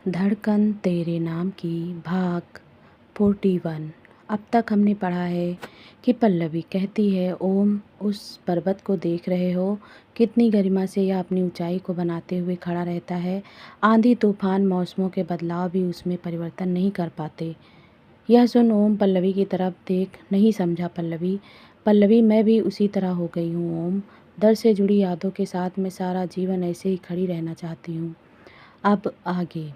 धड़कन तेरे नाम की भाग 41। अब तक हमने पढ़ा है कि पल्लवी कहती है, ओम उस पर्वत को देख रहे हो, कितनी गरिमा से यह अपनी ऊंचाई को बनाते हुए खड़ा रहता है। आंधी तूफान मौसमों के बदलाव भी उसमें परिवर्तन नहीं कर पाते। यह सुन ओम पल्लवी की तरफ देख नहीं समझा। पल्लवी पल्लवी मैं भी उसी तरह हो गई हूँ ओम। दर्द से जुड़ी यादों के साथ मैं सारा जीवन ऐसे ही खड़ी रहना चाहती हूँ। अब आगे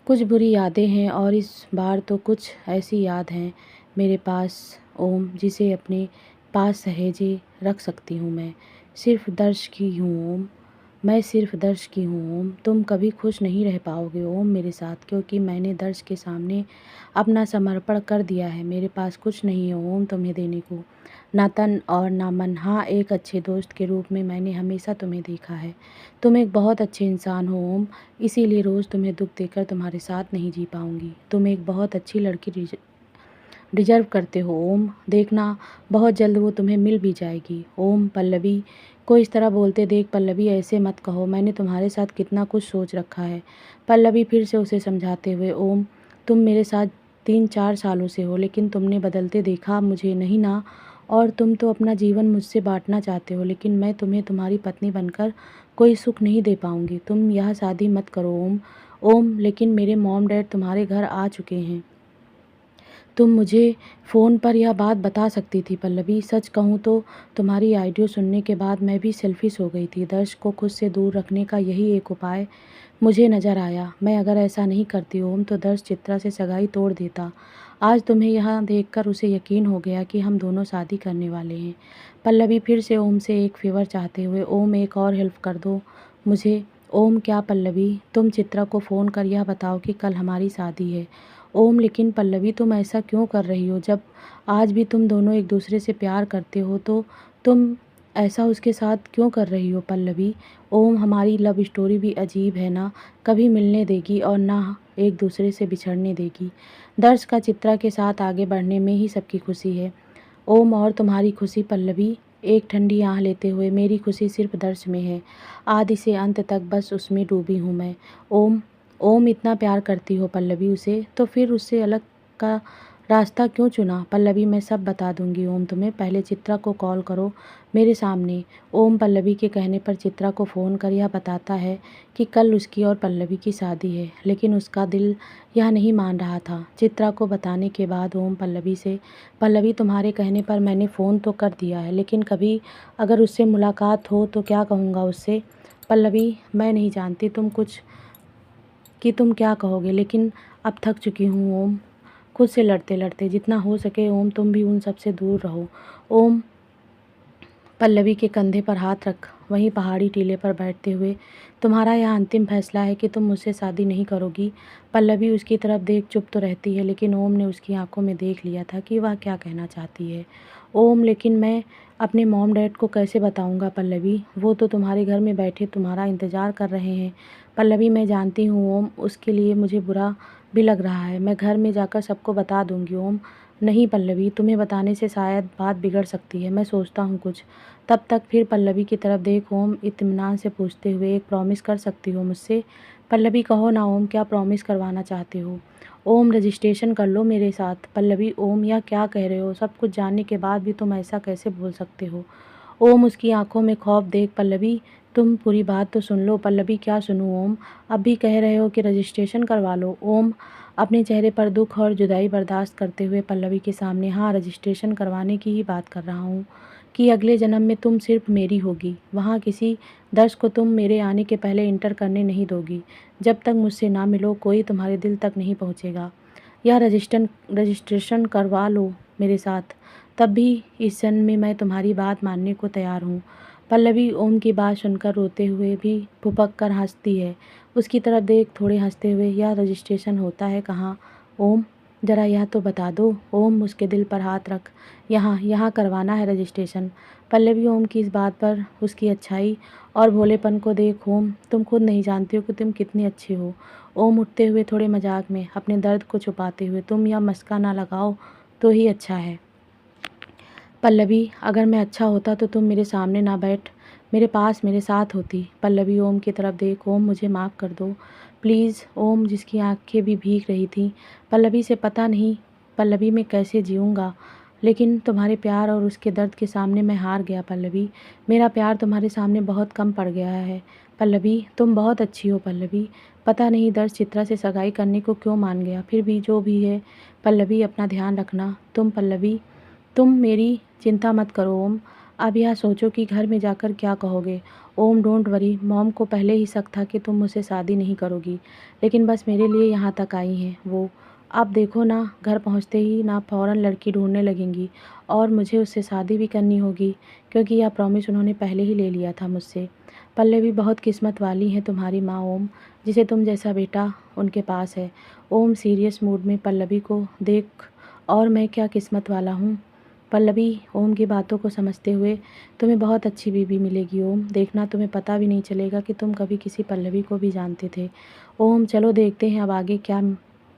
कुछ बुरी यादें हैं और इस बार तो कुछ ऐसी याद हैं मेरे पास ओम, जिसे अपने पास सहेजे रख सकती हूँ। मैं सिर्फ दर्श की हूँ ओम, मैं सिर्फ दर्श की हूँ ओम। तुम कभी खुश नहीं रह पाओगे ओम मेरे साथ, क्योंकि मैंने दर्श के सामने अपना समर्पण कर दिया है। मेरे पास कुछ नहीं है ओम तुम्हें देने को, ना तन और ना मन। हाँ, एक अच्छे दोस्त के रूप में मैंने हमेशा तुम्हें देखा है। तुम एक बहुत अच्छे इंसान हो ओम, इसीलिए रोज़ तुम्हें दुख देकर तुम्हारे साथ नहीं जी पाऊंगी। तुम एक बहुत अच्छी लड़की डिजर्व करते हो ओम। देखना, बहुत जल्द वो तुम्हें मिल भी जाएगी ओम। पल्लवी को इस तरह बोलते देख, पल्लवी ऐसे मत कहो, मैंने तुम्हारे साथ कितना कुछ सोच रखा है। पल्लवी फिर से उसे समझाते हुए, ओम तुम मेरे साथ 3-4 सालों से हो, लेकिन तुमने बदलते देखा मुझे नहीं ना। और तुम तो अपना जीवन मुझसे बांटना चाहते हो, लेकिन मैं तुम्हें तुम्हारी पत्नी बनकर कोई सुख नहीं दे पाऊंगी। तुम यह शादी मत करो ओम। ओम लेकिन मेरे मॉम डैड तुम्हारे घर आ चुके हैं, तुम मुझे फ़ोन पर यह बात बता सकती थी। पल्लवी सच कहूँ तो तुम्हारी ऑडियो सुनने के बाद मैं भी सेल्फिश हो गई थी। दर्श को खुद से दूर रखने का यही एक उपाय मुझे नज़र आया। मैं अगर ऐसा नहीं करती ओम तो दर्श चित्रा से सगाई तोड़ देता। आज तुम्हें यहाँ देखकर उसे यकीन हो गया कि हम दोनों शादी करने वाले हैं। पल्लवी फिर से ओम से एक फेवर चाहते हुए, ओम एक और हेल्प कर दो मुझे। ओम क्या पल्लवी, तुम चित्रा को फ़ोन कर यह बताओ कि कल हमारी शादी है। ओम लेकिन पल्लवी तुम ऐसा क्यों कर रही हो, जब आज भी तुम दोनों एक दूसरे से प्यार करते हो तो तुम ऐसा उसके साथ क्यों कर रही हो पल्लवी। ओम हमारी लव स्टोरी भी अजीब है ना, कभी मिलने देगी और ना एक दूसरे से बिछड़ने देगी। दर्श का चित्रा के साथ आगे बढ़ने में ही सबकी खुशी है ओम, और तुम्हारी खुशी पल्लवी एक ठंडी आह लेते हुए, मेरी खुशी सिर्फ दर्श में है। आदि से अंत तक बस उसमें डूबी हूँ मैं ओम। ओम इतना प्यार करती हो पल्लवी उसे, तो फिर उससे अलग का रास्ता क्यों चुना। पल्लवी मैं सब बता दूंगी ओम तुम्हें, पहले चित्रा को कॉल करो मेरे सामने। ओम पल्लवी के कहने पर चित्रा को फ़ोन कर यह बताता है कि कल उसकी और पल्लवी की शादी है, लेकिन उसका दिल यह नहीं मान रहा था। चित्रा को बताने के बाद ओम पल्लवी से, पल्लवी तुम्हारे कहने पर मैंने फ़ोन तो कर दिया है, लेकिन कभी अगर उससे मुलाकात हो तो क्या कहूँगा उससे। पल्लवी मैं नहीं जानती तुम क्या कहोगे, लेकिन अब थक चुकी हूँ ओम खुद से लड़ते लड़ते। जितना हो सके ओम तुम भी उन सब से दूर रहो। ओम पल्लवी के कंधे पर हाथ रख वहीं पहाड़ी टीले पर बैठते हुए, तुम्हारा यह अंतिम फैसला है कि तुम मुझसे शादी नहीं करोगी। पल्लवी उसकी तरफ देख चुप तो रहती है, लेकिन ओम ने उसकी आंखों में देख लिया था कि वह क्या कहना चाहती है। ओम लेकिन मैं अपने मॉम डैड को कैसे बताऊंगा पल्लवी, वो तो तुम्हारे घर में बैठे तुम्हारा इंतज़ार कर रहे हैं। पल्लवी मैं जानती हूँ ओम, उसके लिए मुझे बुरा भी लग रहा है। मैं घर में जाकर सबको बता दूंगी ओम। नहीं पल्लवी, तुम्हें बताने से शायद बात बिगड़ सकती है, मैं सोचता हूँ कुछ। तब तक फिर पल्लवी की तरफ देख ओम इत्मीनान से पूछते हुए, एक प्रॉमिस कर सकती हो मुझसे। पल्लवी कहो ना ओम, क्या प्रॉमिस करवाना चाहते हो। ओम रजिस्ट्रेशन कर लो मेरे साथ। पल्लवी ओम यह क्या कह रहे हो, सब कुछ जानने के बाद भी तुम ऐसा कैसे बोल सकते हो। ओम उसकी आंखों में खौफ देख, पल्लवी तुम पूरी बात तो सुन लो। पल्लवी क्या सुनूं ओम, अब भी कह रहे हो कि रजिस्ट्रेशन करवा लो। ओम अपने चेहरे पर दुख और जुदाई बर्दाश्त करते हुए पल्लवी के सामने, हाँ रजिस्ट्रेशन करवाने की ही बात कर रहा हूँ, कि अगले जन्म में तुम सिर्फ मेरी होगी। वहाँ किसी दर्श को तुम मेरे आने के पहले इंटर करने नहीं दोगी। जब तक मुझसे ना मिलो कोई तुम्हारे दिल तक नहीं पहुँचेगा। या रजिस्ट्रेशन करवा लो मेरे साथ, तब भी इस जन्म में मैं तुम्हारी बात मानने को तैयार हूँ। पल्लवी ओम की बात सुनकर रोते हुए भी भुपक कर हंसती है। उसकी तरफ देख थोड़े हंसते हुए, यह रजिस्ट्रेशन होता है कहाँ ओम, ज़रा यह तो बता दो। ओम उसके दिल पर हाथ रख, यहाँ यहाँ करवाना है रजिस्ट्रेशन। पल्लवी ओम की इस बात पर उसकी अच्छाई और भोलेपन को देख, ओम तुम खुद नहीं जानती हो कि तुम कितनी अच्छी हो। ओम उठते हुए थोड़े मजाक में अपने दर्द को छुपाते हुए, तुम यह मस्का ना लगाओ तो ही अच्छा है। पल्लवी अगर मैं अच्छा होता तो तुम मेरे सामने ना बैठ मेरे पास मेरे साथ होती। पल्लवी ओम की तरफ देख, ओम मुझे माफ़ कर दो प्लीज़ ओम, जिसकी आंखें भी भीग रही थीं। पल्लवी से पता नहीं पल्लवी मैं कैसे जीऊँगा, लेकिन तुम्हारे प्यार और उसके दर्द के सामने मैं हार गया पल्लवी। मेरा प्यार तुम्हारे सामने बहुत कम पड़ गया है पल्लवी। तुम बहुत अच्छी हो पल्लवी। पता नहीं दर्श चित्रा से सगाई करने को क्यों मान गया। फिर भी जो भी है पल्लवी, अपना ध्यान रखना। तुम पल्लवी, तुम मेरी चिंता मत करो ओम। अब यह सोचो कि घर में जाकर क्या कहोगे। ओम डोंट वरी, मॉम को पहले ही शक था कि तुम मुझसे शादी नहीं करोगी, लेकिन बस मेरे लिए यहाँ तक आई हैं वो। अब देखो ना, घर पहुँचते ही ना फ़ौरन लड़की ढूंढने लगेंगी और मुझे उससे शादी भी करनी होगी, क्योंकि यह प्रॉमिस उन्होंने पहले ही ले लिया था मुझसे। पल्लवी, बहुत किस्मत वाली है तुम्हारी माँ ओम, जिसे तुम जैसा बेटा उनके पास है। ओम सीरियस मूड में पल्लवी को देख, और मैं क्या किस्मत वाला हूँ पल्लवी, ओम की बातों को समझते हुए। तुम्हें बहुत अच्छी बीवी मिलेगी ओम, देखना तुम्हें पता भी नहीं चलेगा कि तुम कभी किसी पल्लवी को भी जानते थे। ओम चलो देखते हैं अब आगे क्या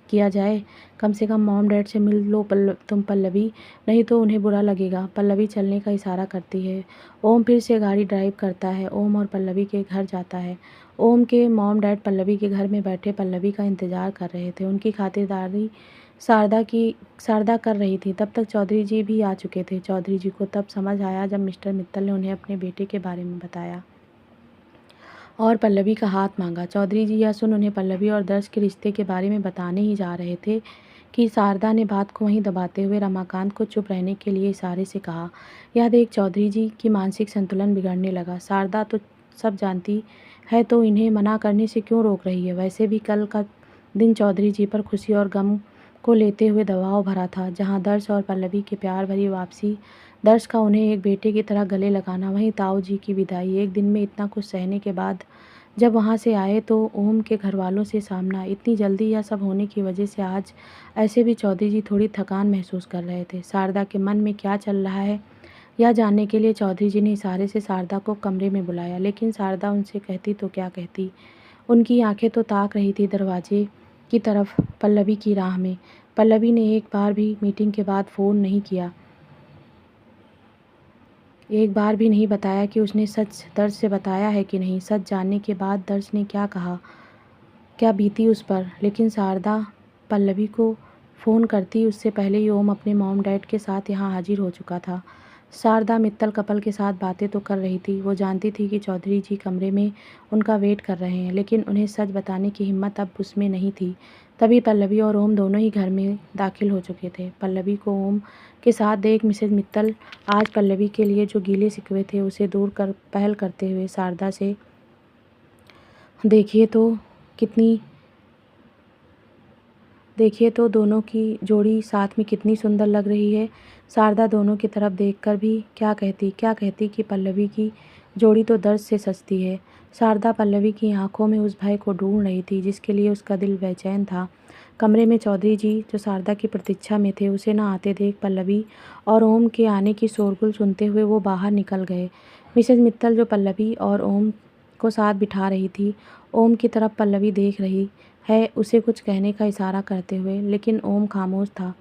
किया जाए। कम से कम मॉम डैड से मिल लो तुम पल्लवी, नहीं तो उन्हें बुरा लगेगा। पल्लवी चलने का इशारा करती है। ओम फिर से गाड़ी ड्राइव करता है। ओम और पल्लवी के घर जाता है। ओम के मॉम डैड पल्लवी के घर में बैठे पल्लवी का इंतज़ार कर रहे थे। उनकी खातिरदारी शारदा कर रही थी। तब तक चौधरी जी भी आ चुके थे। चौधरी जी को तब समझ आया जब मिस्टर मित्तल ने उन्हें अपने बेटे के बारे में बताया और पल्लवी का हाथ मांगा। चौधरी जी यह सुन उन्हें पल्लवी और दर्श के रिश्ते के बारे में बताने ही जा रहे थे कि शारदा ने बात को वहीं दबाते हुए रमाकांत को चुप रहने के लिए इशारे से कहा। यह देख चौधरी जी की मानसिक संतुलन बिगड़ने लगा। शारदा तो सब जानती है, तो इन्हें मना करने से क्यों रोक रही है। वैसे भी कल का दिन चौधरी जी पर खुशी और गम को लेते हुए दबाव भरा था। जहाँ दर्श और पल्लवी की प्यार भरी वापसी, दर्श का उन्हें एक बेटे की तरह गले लगाना, वहीं ताऊ जी की विदाई। एक दिन में इतना कुछ सहने के बाद जब वहाँ से आए तो ओम के घर वालों से सामना। इतनी जल्दी यह सब होने की वजह से आज ऐसे भी चौधरी जी थोड़ी थकान महसूस कर रहे थे। शारदा के मन में क्या चल रहा है यह जानने के लिए चौधरी जी ने इशारे से शारदा को कमरे में बुलाया, लेकिन शारदा उनसे कहती तो क्या कहती। उनकी आंखें तो ताक रही थी दरवाजे की तरफ, पल्लवी की राह में। पल्लवी ने एक बार भी मीटिंग के बाद फ़ोन नहीं किया, एक बार भी नहीं बताया कि उसने सच दर्श से बताया है कि नहीं। सच जानने के बाद दर्श ने क्या कहा, क्या बीती उस पर। लेकिन शारदा पल्लवी को फ़ोन करती उससे पहले ही ओम अपने मॉम डैड के साथ यहाँ हाजिर हो चुका था। शारदा मित्तल कपल के साथ बातें तो कर रही थी। वो जानती थी कि चौधरी जी कमरे में उनका वेट कर रहे हैं, लेकिन उन्हें सच बताने की हिम्मत अब उसमें नहीं थी। तभी पल्लवी और ओम दोनों ही घर में दाखिल हो चुके थे। पल्लवी को ओम के साथ देख मिसेज मित्तल आज पल्लवी के लिए जो गीले शिकवे थे उसे दूर कर पहल करते हुए शारदा से, कितनी देखिए तो दोनों की जोड़ी साथ में कितनी सुंदर लग रही है। शारदा दोनों की तरफ देखकर भी क्या कहती कि पल्लवी की जोड़ी तो दर्द से सजती है। शारदा पल्लवी की आंखों में उस भय को ढूंढ रही थी जिसके लिए उसका दिल बेचैन था। कमरे में चौधरी जी जो शारदा की प्रतीक्षा में थे, उसे न आते देख पल्लवी और ओम के आने की शोरगुल सुनते हुए वो बाहर निकल गए। मिसेज मित्तल जो पल्लवी और ओम को साथ बिठा रही थी, ओम की तरफ पल्लवी देख रही है उसे कुछ कहने का इशारा करते हुए, लेकिन ओम खामोश था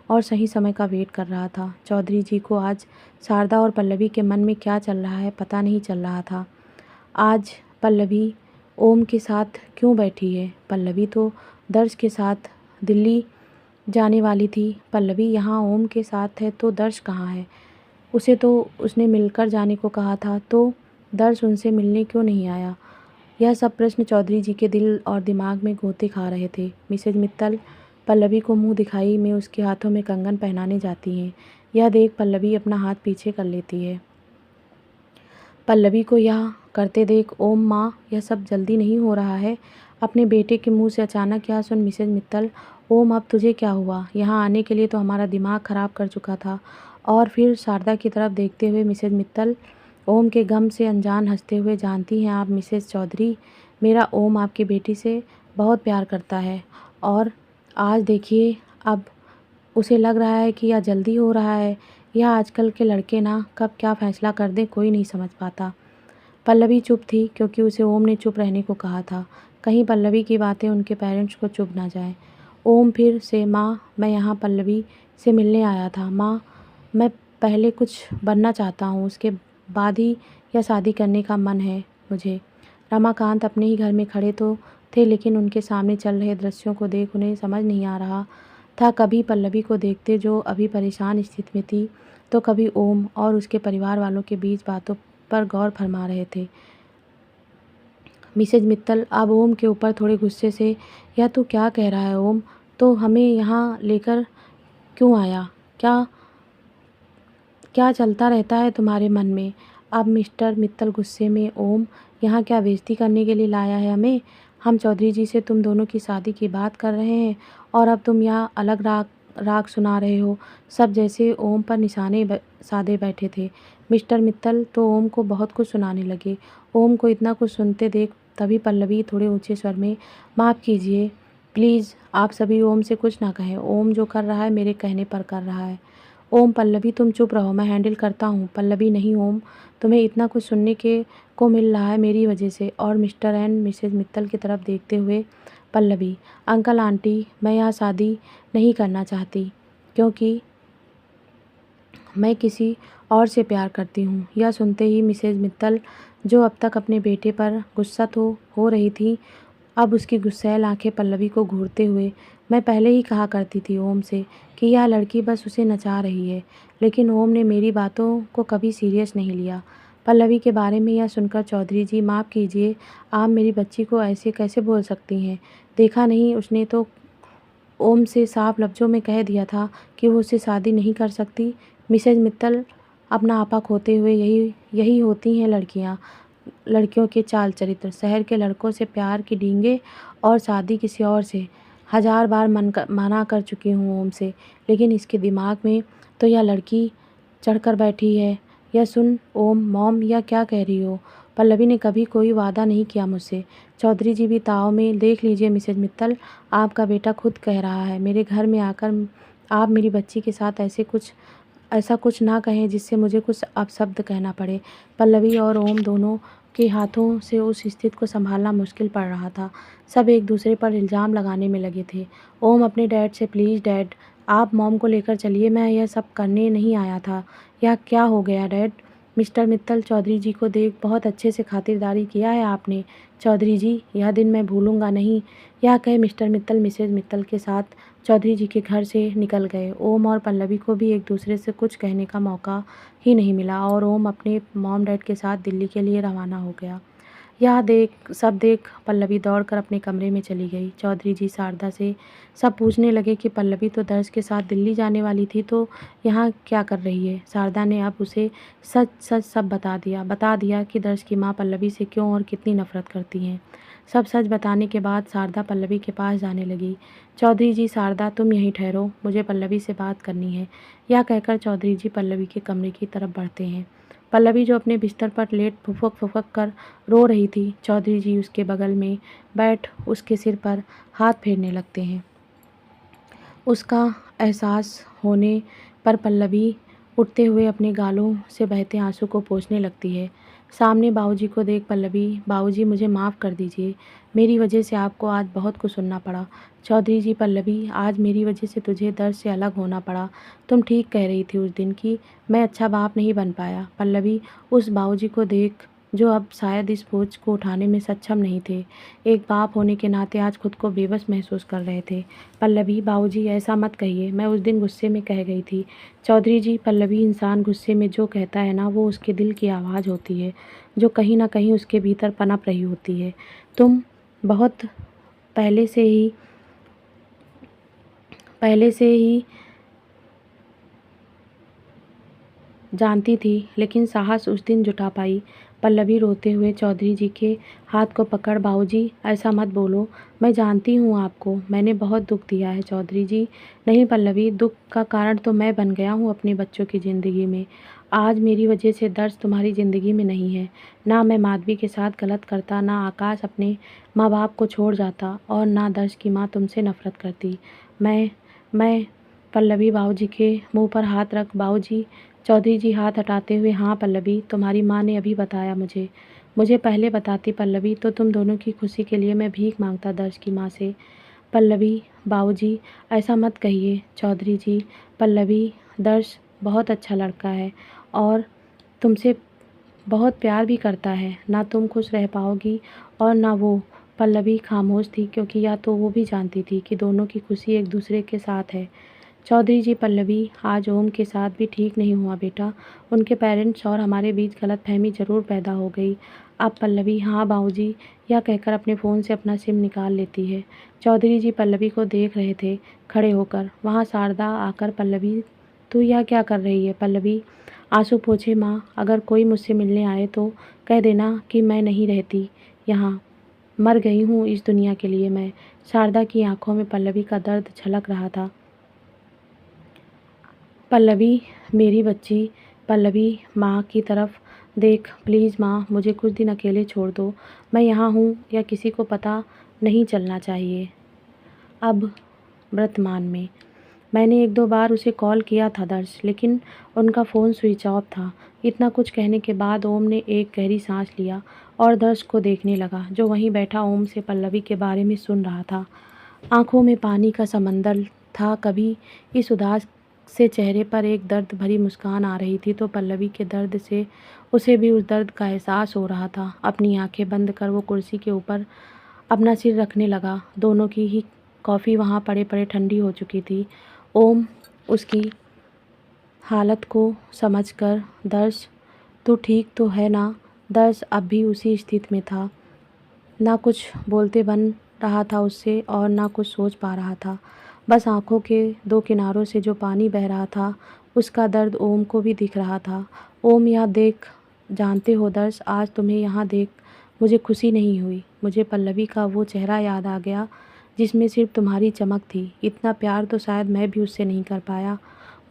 और सही समय का वेट कर रहा था। चौधरी जी को आज शारदा और पल्लवी के मन में क्या चल रहा है पता नहीं चल रहा था। आज पल्लवी ओम के साथ क्यों बैठी है। पल्लवी तो दर्श के साथ दिल्ली जाने वाली थी। पल्लवी यहाँ ओम के साथ है तो दर्श कहाँ है। उसे तो उसने मिलकर जाने को कहा था, तो दर्श उनसे मिलने क्यों नहीं आया। यह सब प्रश्न चौधरी जी के दिल और दिमाग में गोते खा रहे थे। मिसेज मित्तल पल्लवी को मुंह दिखाई में उसके हाथों में कंगन पहनाने जाती हैं। यह देख पल्लवी अपना हाथ पीछे कर लेती है। पल्लवी को यह करते देख ओम, माँ यह सब जल्दी नहीं हो रहा है। अपने बेटे के मुंह से अचानक यह सुन मिसेज मित्तल, ओम अब तुझे क्या हुआ। यहाँ आने के लिए तो हमारा दिमाग ख़राब कर चुका था। और फिर शारदा की तरफ देखते हुए मिसेज मित्तल ओम के गम से अनजान हंसते हुए, जानती हैं आप मिसेज चौधरी, मेरा ओम आपकी बेटी से बहुत प्यार करता है और आज देखिए अब उसे लग रहा है कि यह जल्दी हो रहा है। यह आजकल के लड़के ना कब क्या फ़ैसला कर दें कोई नहीं समझ पाता। पल्लवी चुप थी क्योंकि उसे ओम ने चुप रहने को कहा था। कहीं पल्लवी की बातें उनके पेरेंट्स को चुभ ना जाए। ओम फिर से, माँ मैं यहाँ पल्लवी से मिलने आया था। माँ मैं पहले कुछ बनना चाहता हूँ, उसके बाद ही यह शादी करने का मन है मुझे। रमाकांत अपने ही घर में खड़े तो थे, लेकिन उनके सामने चल रहे दृश्यों को देख उन्हें समझ नहीं आ रहा था। कभी पल्लवी को देखते जो अभी परेशान स्थिति में थी, तो कभी ओम और उसके परिवार वालों के बीच बातों पर गौर फरमा रहे थे। मिसेज मित्तल अब ओम के ऊपर थोड़े गुस्से से, यह तू क्या कह रहा है ओम? तो हमें यहाँ लेकर क्यों आया? क्या क्या चलता रहता है तुम्हारे मन में? अब मिस्टर मित्तल गुस्से में, ओम यहाँ क्या बेइज्जती करने के लिए लाया है हमें? हम चौधरी जी से तुम दोनों की शादी की बात कर रहे हैं और अब तुम यहाँ अलग राग राग सुना रहे हो। सब जैसे ओम पर निशाने साधे बैठे थे। मिस्टर मित्तल तो ओम को बहुत कुछ सुनाने लगे। ओम को इतना कुछ सुनते देख तभी पल्लवी थोड़े ऊंचे स्वर में, माफ़ कीजिए प्लीज़, आप सभी ओम से कुछ ना कहें। ओम जो कर रहा है मेरे कहने पर कर रहा है। ओम पल्लवी तुम चुप रहो, मैं हैंडल करता हूँ। पल्लवी नहीं ओम, तुम्हें इतना कुछ सुनने के को मिल रहा है मेरी वजह से। और मिस्टर एंड मिसेज मित्तल की तरफ देखते हुए पल्लवी, अंकल आंटी मैं यहाँ शादी नहीं करना चाहती क्योंकि मैं किसी और से प्यार करती हूँ। यह सुनते ही मिसेज मित्तल जो अब तक अपने बेटे पर गुस्सा तो हो रही थी, अब उसकी गुस्सैल आंखें पल्लवी को घूरते हुए, मैं पहले ही कहा करती थी ओम से कि यह लड़की बस उसे नचा रही है, लेकिन ओम ने मेरी बातों को कभी सीरियस नहीं लिया। पल्लवी के बारे में यह सुनकर चौधरी जी, माफ़ कीजिए, आप मेरी बच्ची को ऐसे कैसे बोल सकती हैं? देखा नहीं उसने तो ओम से साफ लफ्ज़ों में कह दिया था कि वो उससे शादी नहीं कर सकती। मिसेज मित्तल अपना आपा खोते हुए, यही यही होती हैं लड़कियाँ, लड़कियों के चाल चरित्र। शहर के लड़कों से प्यार की डींगे और शादी किसी और से। हज़ार बार मना कर चुकी हूँ ओम से, लेकिन इसके दिमाग में तो यह लड़की चढ़कर बैठी है। यह सुन ओम, मॉम यह क्या कह रही हो? पल्लवी ने कभी कोई वादा नहीं किया मुझसे। चौधरी जी भी ताव में, देख लीजिए मिसेज मित्तल, आपका बेटा खुद कह रहा है। मेरे घर में आकर आप मेरी बच्ची के साथ ऐसा कुछ ना कहें जिससे मुझे कुछ अपशब्द कहना पड़े। पल्लवी और ओम दोनों के हाथों से उस स्थिति को संभालना मुश्किल पड़ रहा था। सब एक दूसरे पर इल्ज़ाम लगाने में लगे थे। ओम अपने डैड से, प्लीज़ डैड आप मॉम को लेकर चलिए, मैं यह सब करने नहीं आया था। यह क्या हो गया डैड? मिस्टर मित्तल चौधरी जी को देख, बहुत अच्छे से खातिरदारी किया है आपने चौधरी जी, यह दिन मैं भूलूंगा नहीं। यह कहे मिस्टर मित्तल मिसेज मित्तल के साथ चौधरी जी के घर से निकल गए। ओम और पल्लवी को भी एक दूसरे से कुछ कहने का मौका ही नहीं मिला और ओम अपने मॉम डैड के साथ दिल्ली के लिए रवाना हो गया। यह देख पल्लवी दौड़कर अपने कमरे में चली गई। चौधरी जी शारदा से सब पूछने लगे कि पल्लवी तो दर्श के साथ दिल्ली जाने वाली थी, तो यहाँ क्या कर रही है? शारदा ने अब उसे सच सच सब बता दिया कि दर्श की माँ पल्लवी से क्यों और कितनी नफरत करती हैं। सब सच बताने के बाद शारदा पल्लवी के पास जाने लगी। चौधरी जी, शारदा तुम यहीं ठहरो, मुझे पल्लवी से बात करनी है। यह कहकर चौधरी जी पल्लवी के कमरे की तरफ बढ़ते हैं। पल्लवी जो अपने बिस्तर पर लेट फुफक फुफक कर रो रही थी, चौधरी जी उसके बगल में बैठ उसके सिर पर हाथ फेरने लगते हैं। उसका एहसास होने पर पल्लवी उठते हुए अपने गालों से बहते आंसू को पोंछने लगती है। सामने बाबूजी को देख पल्लवी, बाबूजी मुझे माफ़ कर दीजिए, मेरी वजह से आपको आज बहुत कुछ सुनना पड़ा। चौधरी जी, पल्लवी आज मेरी वजह से तुझे दर्द से अलग होना पड़ा। तुम ठीक कह रही थी उस दिन कि मैं अच्छा बाप नहीं बन पाया। पल्लवी उस बाबूजी को देख जो अब शायद इस बोझ को उठाने में सक्षम नहीं थे। एक बाप होने के नाते आज खुद को बेबस महसूस कर रहे थे। पल्लवी, बाबूजी ऐसा मत कहिए, मैं उस दिन गुस्से में कह गई थी। चौधरी जी, पल्लवी इंसान गुस्से में जो कहता है ना, वो उसके दिल की आवाज़ होती है जो कहीं ना कहीं उसके भीतर पनप रही होती है। तुम बहुत पहले से ही पहले से ही जानती थी, लेकिन साहस उस दिन जुटा पाई। पल्लवी रोते हुए चौधरी जी के हाथ को पकड़, बाबूजी ऐसा मत बोलो, मैं जानती हूँ आपको मैंने बहुत दुख दिया है चौधरी जी। नहीं पल्लवी, दुख का कारण तो मैं बन गया हूँ अपने बच्चों की ज़िंदगी में। आज मेरी वजह से दर्श तुम्हारी ज़िंदगी में नहीं है। ना मैं माधवी के साथ गलत करता, ना आकाश अपने माँ बाप को छोड़ जाता, और ना दर्श की माँ तुमसे नफरत करती। मैं पल्लवी बाबूजी के मुंह पर हाथ रख, बाबूजी। चौधरी जी हाथ हटाते हुए, हाँ पल्लवी, तुम्हारी माँ ने अभी बताया मुझे पहले बताती पल्लवी, तो तुम दोनों की खुशी के लिए मैं भीख मांगता दर्श की माँ से। पल्लवी, बाबूजी ऐसा मत कहिए चौधरी जी। पल्लवी, दर्श बहुत अच्छा लड़का है और तुमसे बहुत प्यार भी करता है। ना तुम खुश रह पाओगी और ना वो पल्लवी खामोश थी क्योंकि या तो वो भी जानती थी कि दोनों की खुशी एक दूसरे के साथ है। चौधरी जी पल्लवी, आज ओम के साथ भी ठीक नहीं हुआ बेटा। उनके पेरेंट्स और हमारे बीच गलतफहमी ज़रूर पैदा हो गई। अब पल्लवी हाँ बाबूजी यह कहकर अपने फ़ोन से अपना सिम निकाल लेती है। चौधरी जी पल्लवी को देख रहे थे खड़े होकर। वहाँ शारदा आकर पल्लवी, तू यह क्या कर रही है? पल्लवी आंसू पोंछे, माँ अगर कोई मुझसे मिलने आए तो कह देना कि मैं नहीं रहती यहाँ, मर गई हूँ इस दुनिया के लिए मैं। शारदा की आंखों में पल्लवी का दर्द झलक रहा था। पल्लवी मेरी बच्ची, पल्लवी माँ की तरफ देख, प्लीज़ माँ मुझे कुछ दिन अकेले छोड़ दो। मैं यहाँ हूँ या किसी को पता नहीं चलना चाहिए। अब वर्तमान में मैंने एक दो बार उसे कॉल किया था दर्श, लेकिन उनका फ़ोन स्विच ऑफ था। इतना कुछ कहने के बाद ओम ने एक गहरी सांस लिया और दर्श को देखने लगा, जो वहीं बैठा ओम से पल्लवी के बारे में सुन रहा था। आंखों में पानी का समंदर था। कभी इस उदास से चेहरे पर एक दर्द भरी मुस्कान आ रही थी तो पल्लवी के दर्द से उसे भी उस दर्द का एहसास हो रहा था। अपनी आंखें बंद कर वो कुर्सी के ऊपर अपना सिर रखने लगा। दोनों की ही कॉफ़ी वहाँ पड़े पड़े ठंडी हो चुकी थी। ओम उसकी हालत को समझकर, दर्श तू ठीक तो है ना? दर्श अब भी उसी स्थिति में था। ना कुछ बोलते बन रहा था उससे और ना कुछ सोच पा रहा था। बस आँखों के दो किनारों से जो पानी बह रहा था उसका दर्द ओम को भी दिख रहा था। ओम यह देख, जानते हो दर्श, आज तुम्हें यहाँ देख मुझे खुशी नहीं हुई। मुझे पल्लवी का वो चेहरा याद आ गया जिसमें सिर्फ तुम्हारी चमक थी। इतना प्यार तो शायद मैं भी उससे नहीं कर पाया।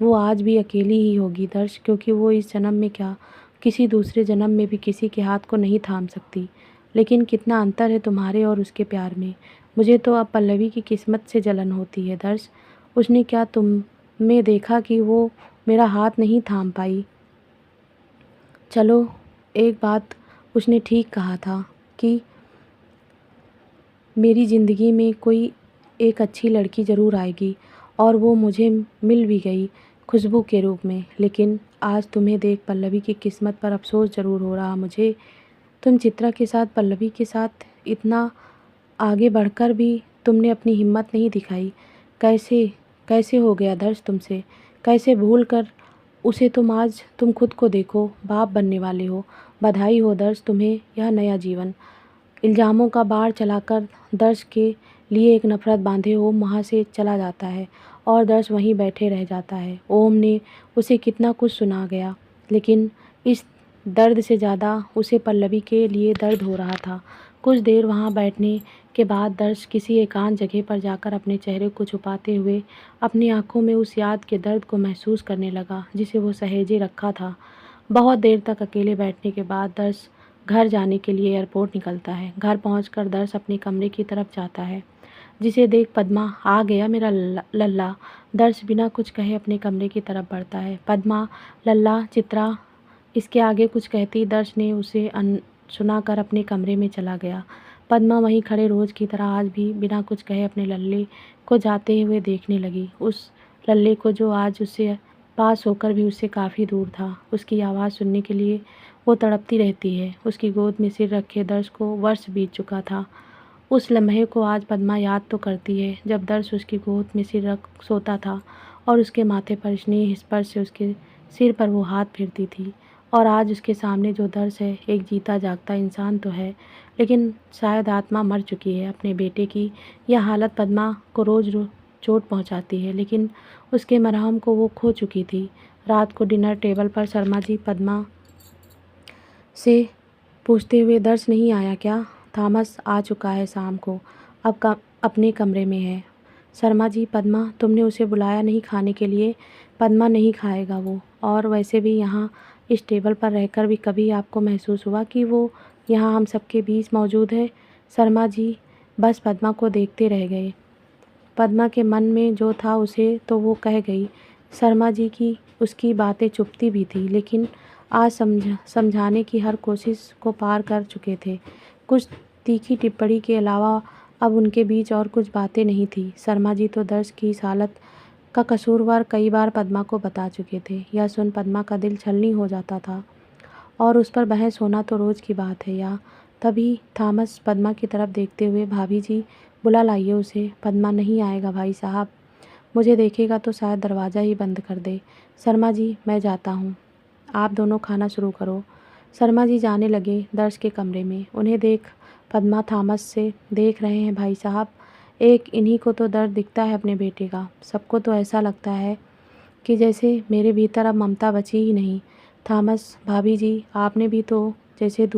वो आज भी अकेली ही होगी दर्श, क्योंकि वो इस जन्म में क्या, किसी दूसरे जन्म में भी किसी के हाथ को नहीं थाम सकती। लेकिन कितना अंतर है तुम्हारे और उसके प्यार में। मुझे तो अब पल्लवी की किस्मत से जलन होती है दर्श। उसने क्या तुम में देखा कि वो मेरा हाथ नहीं थाम पाई? चलो, एक बात उसने ठीक कहा था कि मेरी ज़िंदगी में कोई एक अच्छी लड़की ज़रूर आएगी, और वो मुझे मिल भी गई खुशबू के रूप में। लेकिन आज तुम्हें देख पल्लवी की किस्मत पर अफ़सोस ज़रूर हो रहा मुझे। तुम चित्रा के साथ, पल्लवी के साथ इतना आगे बढ़कर भी तुमने अपनी हिम्मत नहीं दिखाई। कैसे कैसे हो गया दर्श तुमसे? कैसे भूल कर उसे तुम खुद को देखो, बाप बनने वाले हो। बधाई हो दर्श तुम्हें यह नया जीवन। इल्ज़ामों का बाढ़ चलाकर दर्श के लिए एक नफ़रत बांधे ओम वहाँ से चला जाता है और दर्श वहीं बैठे रह जाता है। ओम ने उसे कितना कुछ सुना गया, लेकिन इस दर्द से ज़्यादा उसे पल्लवी के लिए दर्द हो रहा था। कुछ देर वहाँ बैठने के बाद दर्श किसी एकांत जगह पर जाकर अपने चेहरे को छुपाते हुए अपनी आंखों में उस याद के दर्द को महसूस करने लगा जिसे वो सहेजे रखा था। बहुत देर तक अकेले बैठने के बाद दर्श घर जाने के लिए एयरपोर्ट निकलता है। घर पहुंचकर दर्श अपने कमरे की तरफ जाता है, जिसे देख पद्मा, आ गया मेरा लल्ला। दर्श बिना कुछ कहे अपने कमरे की तरफ बढ़ता है। पद्मा, लल्ला, चित्रा इसके आगे कुछ कहती दर्श ने उसे अनसुना कर अपने कमरे में चला गया। पद्मा वहीं खड़े रोज़ की तरह आज भी बिना कुछ कहे अपने लल्ले को जाते हुए देखने लगी। उस लल्ले को जो आज उससे पास होकर भी उससे काफ़ी दूर था। उसकी आवाज़ सुनने के लिए वो तड़पती रहती है। उसकी गोद में सिर रखे दर्श को वर्ष बीत चुका था। उस लम्हे को आज पद्मा याद तो करती है जब दर्श उसकी गोद में सिर रख सोता था और उसके माथे पर स्नेह स्पर्श से उसके सिर पर वो हाथ फेरती थी। और आज उसके सामने जो दर्श है, एक जीता जागता इंसान तो है, लेकिन शायद आत्मा मर चुकी है अपने बेटे की। यह हालत पद्मा को रोज़ चोट पहुंचाती है, लेकिन उसके मरहम को वो खो चुकी थी। रात को डिनर टेबल पर शर्मा जी पद्मा से पूछते हुए, दर्श नहीं आया क्या? थॉमस आ चुका है शाम को, अब अपने कमरे में है। शर्मा जी, पद्मा, तुमने उसे बुलाया नहीं खाने के लिए? पद्मा, नहीं खाएगा वो, और वैसे भी यहाँ इस टेबल पर रहकर भी कभी आपको महसूस हुआ कि वो यहाँ हम सबके बीच मौजूद है? शर्मा जी बस पद्मा को देखते रह गए। पद्मा के मन में जो था उसे तो वो कह गई। शर्मा जी की उसकी बातें चुभती भी थी, लेकिन आज समझाने की हर कोशिश को पार कर चुके थे। कुछ तीखी टिप्पणी के अलावा अब उनके बीच और कुछ बातें नहीं थी। शर्मा जी तो दर्श की इस हालत का कसूरवार कई बार पद्मा को बता चुके थे। यह सुन पद्मा का दिल छलनी हो जाता था, और उस पर बहस होना तो रोज़ की बात है। या तभी थॉमस पद्मा की तरफ देखते हुए, भाभी जी बुला लाइए उसे। पद्मा, नहीं आएगा भाई साहब, मुझे देखेगा तो शायद दरवाज़ा ही बंद कर दे। शर्मा जी मैं जाता हूँ, आप दोनों खाना शुरू करो। शर्मा जी जाने लगे दर्श के कमरे में। उन्हें देख पद्मा थॉमस से, देख रहे हैं भाई साहब, एक इन्हीं को तो दर्द दिखता है अपने बेटे का। सबको तो ऐसा लगता है कि जैसे मेरे भीतर अब ममता बची ही नहीं। थॉमस, भाभी जी आपने भी तो जैसे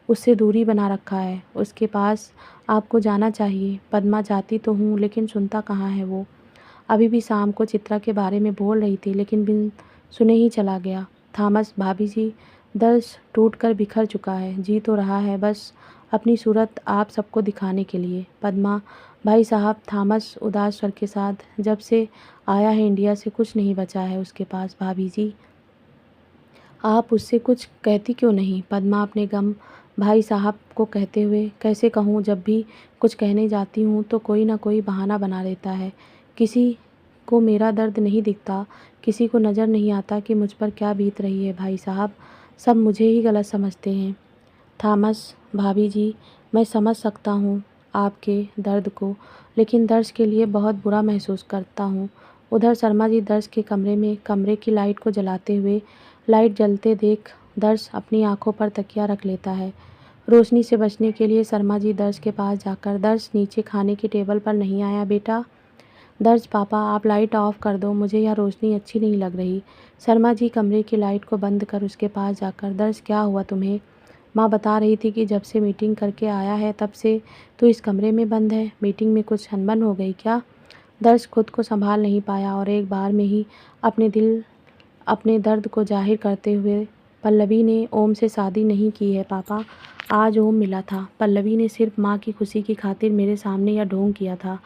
उससे दूरी बना रखा है। उसके पास आपको जाना चाहिए। पद्मा, जाती तो हूँ लेकिन सुनता कहाँ है वो। अभी भी शाम को चित्रा के बारे में बोल रही थी लेकिन बिन सुने ही चला गया। थॉमस, भाभी जी दर्श टूट कर बिखर चुका है, जी तो रहा है बस अपनी सूरत आप सबको दिखाने के लिए। पद्मा, भाई साहब, थॉमस उदास स्वर के साथ, जब से आया है इंडिया से कुछ नहीं बचा है उसके पास। भाभी जी आप उससे कुछ कहती क्यों नहीं? पद्मा अपने गम भाई साहब को कहते हुए, कैसे कहूँ, जब भी कुछ कहने जाती हूँ तो कोई ना कोई बहाना बना देता है। किसी को मेरा दर्द नहीं दिखता, किसी को नज़र नहीं आता कि मुझ पर क्या बीत रही है भाई साहब, सब मुझे ही गलत समझते हैं। थॉमस, भाभी जी मैं समझ सकता हूँ आपके दर्द को, लेकिन दर्श के लिए बहुत बुरा महसूस करता हूँ। उधर शर्मा जी दर्श के कमरे में कमरे की लाइट को जलाते हुए, लाइट जलते देख दर्श अपनी आंखों पर तकिया रख लेता है। रोशनी से बचने के लिए शर्मा जी दर्श के पास जाकर, दर्श नीचे खाने की टेबल पर नहीं आया बेटा? दर्श, पापा आप लाइट ऑफ कर दो, मुझे यह रोशनी अच्छी नहीं लग रही। शर्मा जी कमरे की लाइट को बंद कर उसके पास जाकर, दर्श क्या हुआ तुम्हें? माँ बता रही थी कि जब से मीटिंग करके आया है तब से तो इस कमरे में बंद है। मीटिंग में कुछ अनबन हो गई क्या? दर्श खुद को संभाल नहीं पाया और एक बार में ही अपने दर्द को जाहिर करते हुए, पल्लवी ने ओम से शादी नहीं की है पापा, आज ओम मिला था। पल्लवी ने सिर्फ माँ की खुशी की खातिर मेरे सामने यह ढोंग किया था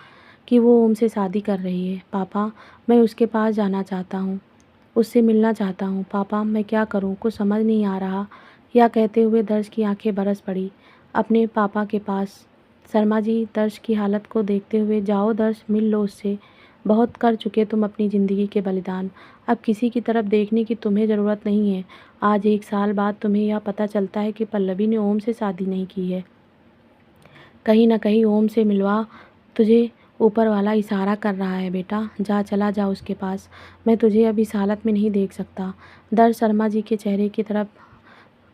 कि वो ओम से शादी कर रही है। पापा मैं उसके पास जाना चाहता हूँ, उससे मिलना चाहता हूँ। पापा मैं क्या करूँ, कुछ समझ नहीं आ रहा। यह कहते हुए दर्श की आंखें बरस पड़ी अपने पापा के पास। शर्मा जी दर्श की हालत को देखते हुए, जाओ दर्श मिल लो उससे, बहुत कर चुके तुम अपनी ज़िंदगी के बलिदान, अब किसी की तरफ देखने की तुम्हें ज़रूरत नहीं है। आज 1 साल बाद तुम्हें यह पता चलता है कि पल्लवी ने ओम से शादी नहीं की है। कहीं न कहीं ओम से मिलवा तुझे ऊपर वाला इशारा कर रहा है बेटा, जा चला जा उसके पास, मैं तुझे अब इस हालत में नहीं देख सकता। दर्श शर्मा जी के चेहरे की तरफ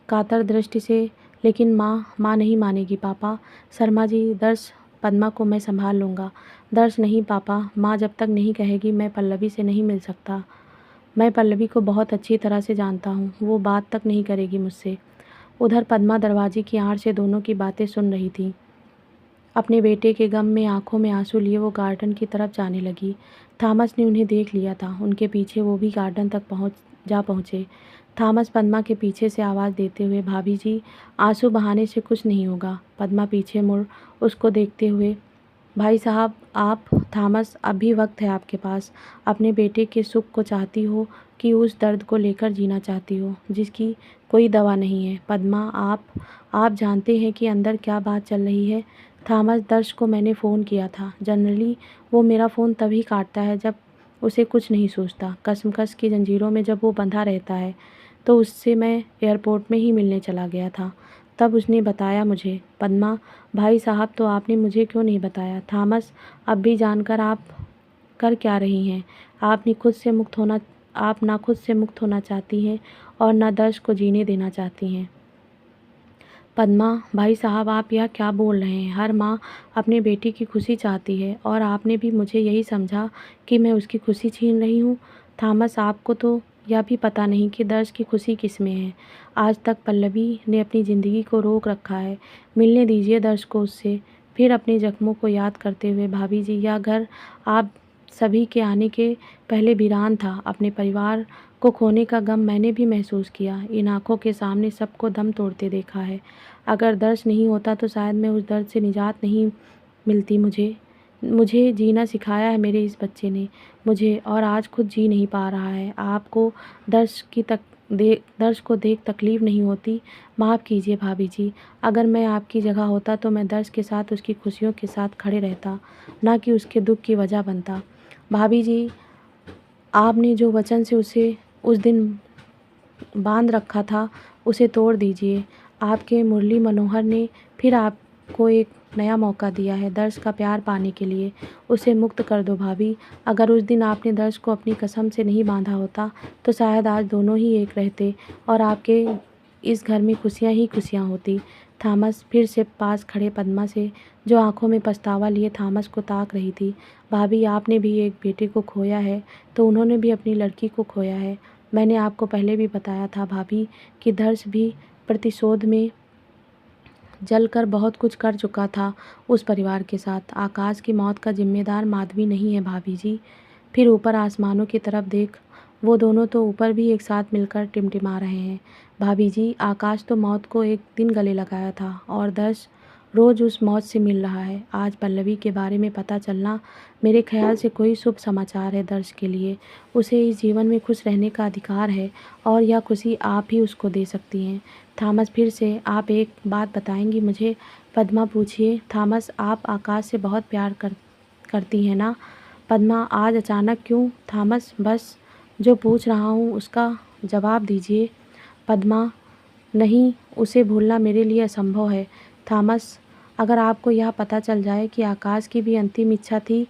कातर दृष्टि से, लेकिन माँ नहीं मानेगी पापा। शर्मा जी, दर्श, पद्मा को मैं संभाल लूँगा। दर्श, नहीं पापा, माँ जब तक नहीं कहेगी मैं पल्लवी से नहीं मिल सकता। मैं पल्लवी को बहुत अच्छी तरह से जानता हूँ, वो बात तक नहीं करेगी मुझसे। उधर पद्मा दरवाजे की आड़ से दोनों की बातें सुन रही थी। अपने बेटे के गम में आंखों में आंसू लिए वो गार्डन की तरफ जाने लगी। थॉमस ने उन्हें देख लिया था, उनके पीछे वो भी गार्डन तक पहुँचे। थॉमस पद्मा के पीछे से आवाज़ देते हुए, भाभी जी आंसू बहाने से कुछ नहीं होगा। पद्मा पीछे मुड़ उसको देखते हुए, भाई साहब आप, थॉमस अब भी वक्त है आपके पास। अपने बेटे के सुख को चाहती हो कि उस दर्द को लेकर जीना चाहती हो जिसकी कोई दवा नहीं है? पद्मा आप जानते हैं कि अंदर क्या बात चल रही है? थॉमस, दर्श को मैंने फ़ोन किया था। जनरली वो मेरा फ़ोन तभी काटता है जब उसे कुछ नहीं सूझता। कशमकश की जंजीरों में जब वो बंधा रहता है तो उससे मैं एयरपोर्ट में ही मिलने चला गया था, तब उसने बताया मुझे। पद्मा, भाई साहब तो आपने मुझे क्यों नहीं बताया? थॉमस, अब भी जानकर आप कर क्या रही हैं? आप ना खुद से मुक्त होना चाहती हैं और ना दर्श को जीने देना चाहती हैं। पद्मा, भाई साहब आप यह क्या बोल रहे हैं? हर माँ अपने बेटी की खुशी चाहती है और आपने भी मुझे यही समझा कि मैं उसकी खुशी छीन रही हूँ। थॉमस, आपको तो यह भी पता नहीं कि दर्श की खुशी किस में है। आज तक पल्लवी ने अपनी ज़िंदगी को रोक रखा है, मिलने दीजिए दर्श को उससे। फिर अपने जख्मों को याद करते हुए, भाभी जी यह घर आप सभी के आने के पहले वीरान था। अपने परिवार को खोने का गम मैंने भी महसूस किया, इन आँखों के सामने सबको दम तोड़ते देखा है। अगर दर्श नहीं होता तो शायद मैं उस दर्द से निजात नहीं मिलती। मुझे जीना सिखाया है मेरे इस बच्चे ने मुझे, और आज खुद जी नहीं पा रहा है। आपको दर्श को देख तकलीफ़ नहीं होती? माफ़ कीजिए भाभी जी, अगर मैं आपकी जगह होता तो मैं दर्श के साथ उसकी खुशियों के साथ खड़े रहता, ना कि उसके दुःख की वजह बनता। भाभी जी, आपने जो वचन से उसे उस दिन बांध रखा था उसे तोड़ दीजिए। आपके मुरली मनोहर ने फिर आपको एक नया मौका दिया है दर्श का प्यार पाने के लिए। उसे मुक्त कर दो भाभी। अगर उस दिन आपने दर्श को अपनी कसम से नहीं बांधा होता तो शायद आज दोनों ही एक रहते और आपके इस घर में खुशियाँ ही खुशियाँ होती। थॉमस फिर से पास खड़े पद्मा से, जो आंखों में पछतावा लिए थॉमस को ताक रही थी। भाभी, आपने भी एक बेटे को खोया है तो उन्होंने भी अपनी लड़की को खोया है। मैंने आपको पहले भी बताया था भाभी कि दर्श भी प्रतिशोध में जलकर बहुत कुछ कर चुका था उस परिवार के साथ। आकाश की मौत का जिम्मेदार माधवी नहीं है भाभी जी। फिर ऊपर आसमानों की तरफ देख, वो दोनों तो ऊपर भी एक साथ मिलकर टिमटिमा रहे हैं। भाभी जी, आकाश तो मौत को एक दिन गले लगाया था और दर्श रोज़ उस मौत से मिल रहा है। आज पल्लवी के बारे में पता चलना मेरे ख्याल से कोई शुभ समाचार है दर्श के लिए। उसे इस जीवन में खुश रहने का अधिकार है और यह खुशी आप ही उसको दे सकती हैं। थॉमस फिर से, आप एक बात बताएंगी मुझे? पद्मा पूछिए। थॉमस, आप आकाश से बहुत प्यार करती हैं ना? पद्मा, आज अचानक क्यों? थॉमस, बस जो पूछ रहा हूँ उसका जवाब दीजिए। पद्मा, नहीं, उसे भूलना मेरे लिए असंभव है। थॉमस, अगर आपको यह पता चल जाए कि आकाश की भी अंतिम इच्छा थी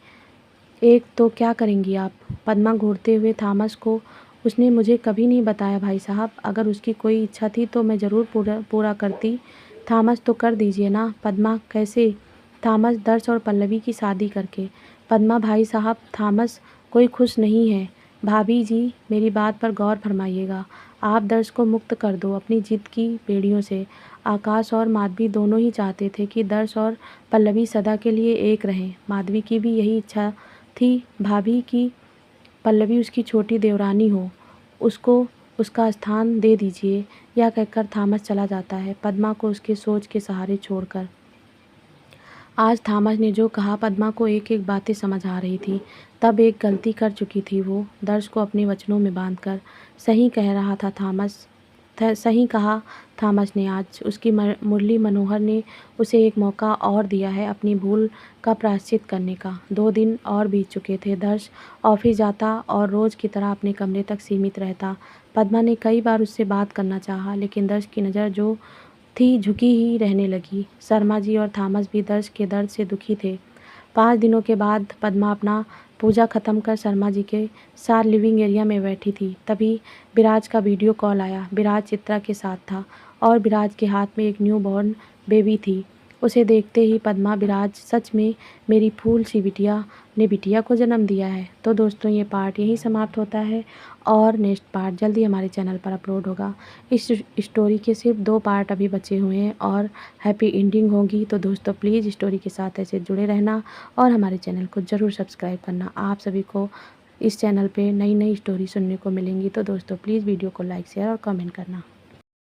एक, तो क्या करेंगी आप? पद्मा घूरते हुए थॉमस को, उसने मुझे कभी नहीं बताया भाई साहब। अगर उसकी कोई इच्छा थी तो मैं ज़रूर पूरा करती। थॉमस, तो कर दीजिए ना। पद्मा, कैसे? थॉमस, दर्श और पल्लवी की शादी करके। पद्मा, भाई साहब, थॉमस कोई खुश नहीं है। भाभी जी, मेरी बात पर गौर फरमाइएगा। आप दर्श को मुक्त कर दो अपनी जिद की बेड़ियों से। आकाश और माधवी दोनों ही चाहते थे कि दर्श और पल्लवी सदा के लिए एक रहें। माधवी की भी यही इच्छा थी भाभी की पल्लवी उसकी छोटी देवरानी हो। उसको उसका स्थान दे दीजिए। यह कहकर थॉमस चला जाता है, पद्मा को उसके सोच के सहारे छोड़कर। आज थॉमस ने जो कहा पद्मा को एक एक बातें समझ आ रही थी। तब एक गलती कर चुकी थी वो, दर्श को अपने वचनों में बांधकर। सही कह रहा था थॉमस, सही कहा थॉमस ने। आज उसकी मुरली मनोहर ने उसे एक मौका और दिया है अपनी भूल का प्रायश्चित करने का। 2 दिन और बीत चुके थे। दर्श ऑफिस जाता और रोज़ की तरह अपने कमरे तक सीमित रहता। पद्मा ने कई बार उससे बात करना चाहा, लेकिन दर्श की नज़र जो थी झुकी ही रहने लगी। शर्मा जी और थॉमस भी दर्श के दर्द से दुखी थे। 5 दिनों के बाद पद्मा अपना पूजा ख़त्म कर शर्मा जी के साथ लिविंग एरिया में बैठी थी। तभी विराज का वीडियो कॉल आया। विराज चित्रा के साथ था और विराज के हाथ में एक न्यू बॉर्न बेबी थी। उसे देखते ही पद्मा, विराज, सच में मेरी फूल सी बिटिया ने बिटिया को जन्म दिया है। तो दोस्तों, ये पार्ट यहीं समाप्त होता है और नेक्स्ट पार्ट जल्दी हमारे चैनल पर अपलोड होगा। इस स्टोरी के सिर्फ 2 पार्ट अभी बचे हुए हैं और हैप्पी एंडिंग होगी। तो दोस्तों, प्लीज़ स्टोरी के साथ ऐसे जुड़े रहना और हमारे चैनल को ज़रूर सब्सक्राइब करना। आप सभी को इस चैनल पे नई नई स्टोरी सुनने को मिलेंगी। तो दोस्तों, प्लीज़ वीडियो को लाइक, शेयर और कमेंट करना।